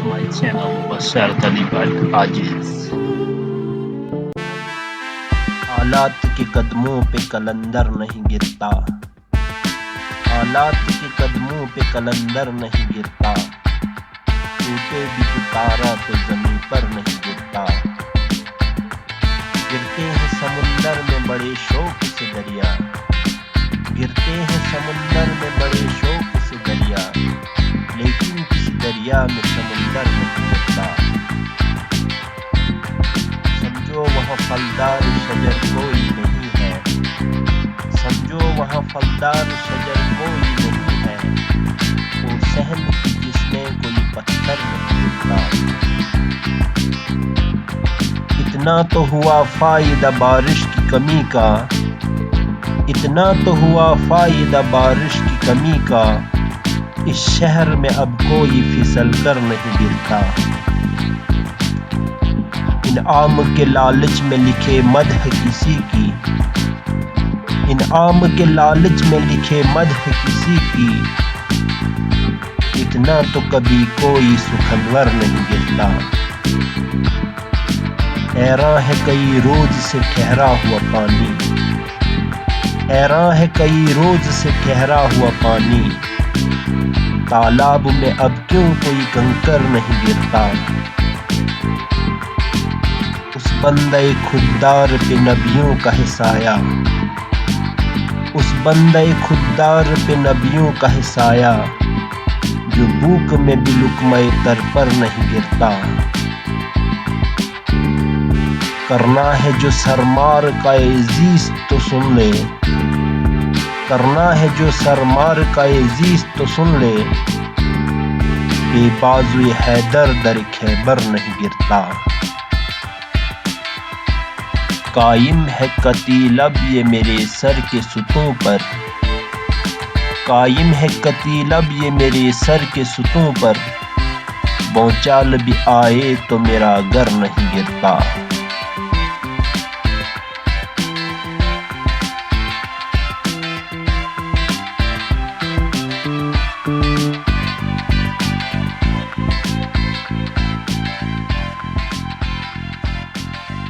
to my channel Mubassar Talib Ajiz। हालात के कदमों पे कलंदर नहीं गिरता, हालात के कदमों पे कलंदर नहीं गिरता, टूटे भी तो तारा तो जमीन पर नहीं गिरता। गिरते हैं समुंदर में बड़े शौक से दरिया, गिरते हैं समुंदर में बड़े शौक से दरिया, लेकिन किसी दरिया में समुंदर नहीं गिरता। समझो वहाँ फलदार शजर कोई नहीं है, समझो वहाँ फलदार शजर कोई नहीं है, वो सहन की जिसमें कोई पत्थर नहीं गिरता। इतना तो हुआ फायदा बारिश की कमी का, इतना तो हुआ फायदा बारिश की कमी का, इस शहर में अब कोई फिसल कर नहीं गिरता। इनाम के लालच में लिखे मदह किसी की, इनाम के लालच में लिखे मदह किसी की, इतना तो कभी कोई सुखनवर नहीं गिरता। हैरान है कई रोज से ठहरा हुआ पानी, हैरान है कई रोज से ठहरा हुआ पानी, तालाब में अब क्यों कोई कंकर नहीं गिरता। उस बंदे खुददार पे नबियों का है साया, उस बंदे खुददार पे नबियों का है साया, जो भूख में भी लुक़्मे तर पर नहीं गिरता। करना है जो सरमार का अजीज तो सुन ले, करना है जो सरमार का अजीज तो सुन ले, बेबाज़ुए हैदर दर खैबर नहीं गिरता। कायम है कतीलब ये मेरे सर के सुतों पर, कायम है कतीलब ये मेरे सर के सुतों पर, भूचाल भी आए तो मेरा घर नहीं गिरता।